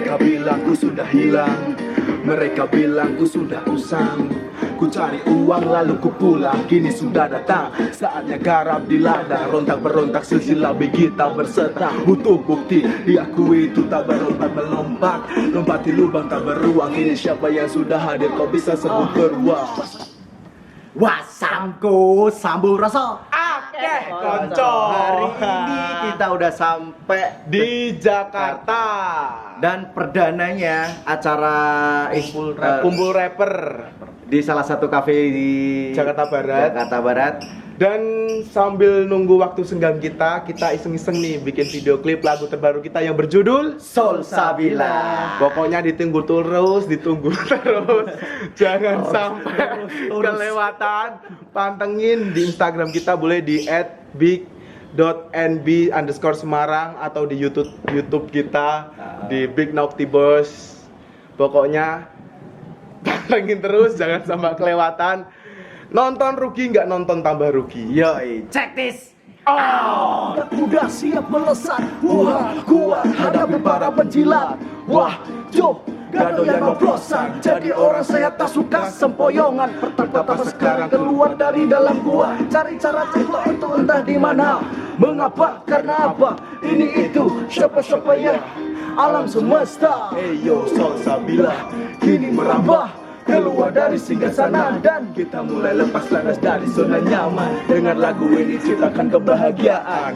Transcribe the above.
Mereka bilang ku sudah hilang, mereka bilang ku sudah usang. Ku cari uang lalu ku pulang, kini sudah datang saatnya garap di ladang. Rontak berontak silsilah begita berserta, butuh bukti diakui itu tak berontak melompat. Lompati lubang tak beruang, kini siapa yang sudah hadir kau bisa sebut beruang. Wasangku sambul rasa Akeh konco. Hari ini kita udah sampai Di Jakarta dan perdananya acara kumpul rapper di salah satu kafe di Jakarta Barat. Jakarta Barat. Dan sambil nunggu waktu senggang kita iseng-iseng nih bikin video klip lagu terbaru kita yang berjudul Salsabila. Pokoknya ditunggu terus. Jangan sampai kelewatan. Pantengin di Instagram kita, boleh di @big.nb_semarang atau di YouTube kita di Big Naughty Boss. Pokoknya pantengin terus, jangan sampai kelewatan. Nonton rugi nggak nonton tambah rugi. Yoi, check this. Udah siap melesat, wah kuat hadapi para penjilat. Wah Job, gak doyan ngoplosan, jadi orang saya tak suka sempoyongan. Pertama sekarang keluar dari dalam gua, cari cara contoh itu entah di mana. Mengapa? Karena apa? Ini itu siapa ya? Alam semesta. Eyo Salsabila Kini merambah keluar dari singgasana dan kita mulai lepas landas dari zona nyaman. Dengan lagu ini ciptakan kebahagiaan.